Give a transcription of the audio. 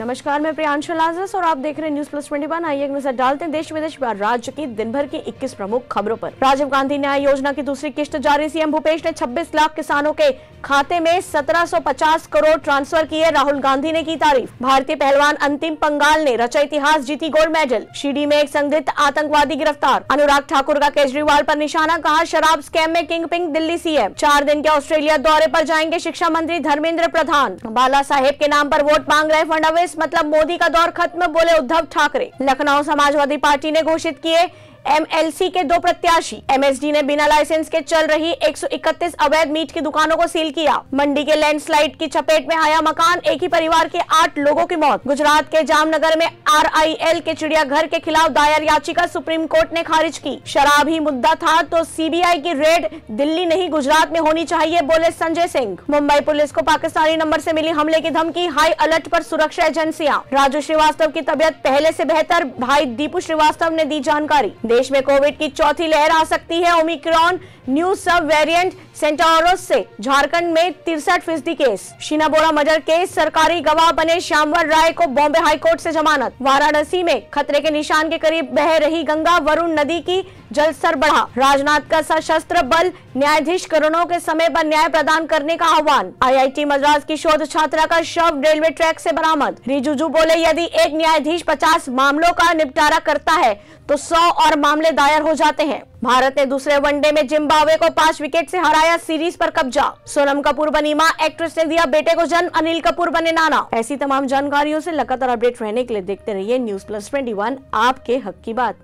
नमस्कार, मैं प्रियांशु लाजरस और आप देख रहे हैं न्यूज प्लस 21। आइए एक नजर डालते हैं देश विदेश में राज्य की दिन भर की 21 प्रमुख खबरों पर। राजीव गांधी न्याय योजना की दूसरी किस्त जारी। सीएम भूपेश ने 26 लाख किसानों के खाते में 1750 करोड़ ट्रांसफर किए। राहुल गांधी ने की तारीफ। भारतीय पहलवान अंतिम पंगाल ने रचा इतिहास, जीती गोल्ड मेडल। शिरडी में एक संदिग्ध आतंकवादी गिरफ्तार। अनुराग ठाकुर का केजरीवाल पर निशाना, कहा शराब स्कैम में किंग पिंग दिल्ली सीएम। 4 दिन के ऑस्ट्रेलिया दौरे पर जाएंगे शिक्षा मंत्री धर्मेंद्र प्रधान। बाला साहेब के नाम पर वोट मांग रहे फडणवीस, मतलब मोदी का दौर खत्म, बोले उद्धव ठाकरे। लखनऊ समाजवादी पार्टी ने घोषित किए एमएलसी के 2 प्रत्याशी। एमएसडी ने बिना लाइसेंस के चल रही 131 अवैध मीट की दुकानों को सील किया। मंडी के लैंडस्लाइड की चपेट में आया मकान, एक ही परिवार के 8 लोगों की मौत। गुजरात के जामनगर में आरआईएल के चिड़ियाघर के खिलाफ दायर याचिका सुप्रीम कोर्ट ने खारिज की। शराब ही मुद्दा था तो सीबीआई की रेड दिल्ली नहीं गुजरात में होनी चाहिए, बोले संजय सिंह। मुंबई पुलिस को पाकिस्तानी नंबर से मिली हमले की धमकी, हाई अलर्ट पर सुरक्षा एजेंसियां। राजू श्रीवास्तव की तबियत पहले से बेहतर, भाई दीपू श्रीवास्तव ने दी जानकारी। देश में कोविड की चौथी लहर आ सकती है। ओमिक्रॉन न्यू सब वेरिएंट सेंटारोस से झारखंड में 63% केस। शीना बोरा मर्डर केस, सरकारी गवाह बने श्यामवर राय को बॉम्बे हाईकोर्ट से जमानत। वाराणसी में खतरे के निशान के करीब बह रही गंगा, वरुण नदी की जलस्तर बढ़ा। राजनाथ का सशस्त्र बल न्यायाधीश करणों के समय पर न्याय प्रदान करने का आह्वान। आईआईटी मद्रास की शोध छात्रा का शव रेलवे ट्रैक से बरामद। रिजिजू बोले यदि एक न्यायाधीश 50 मामलों का निपटारा करता है तो 100 और मामले दायर हो जाते हैं। भारत ने दूसरे वनडे में जिम्बाब्वे को 5 विकेट से हराया, सीरीज पर कब्जा। सोनम कपूर बनी मां, एक्ट्रेस ने दिया बेटे को जन्म, अनिल कपूर बने नाना। ऐसी तमाम जानकारियों से लगातार अपडेट रहने के लिए देखते रहिए न्यूज प्लस 21, आपके हक की बात।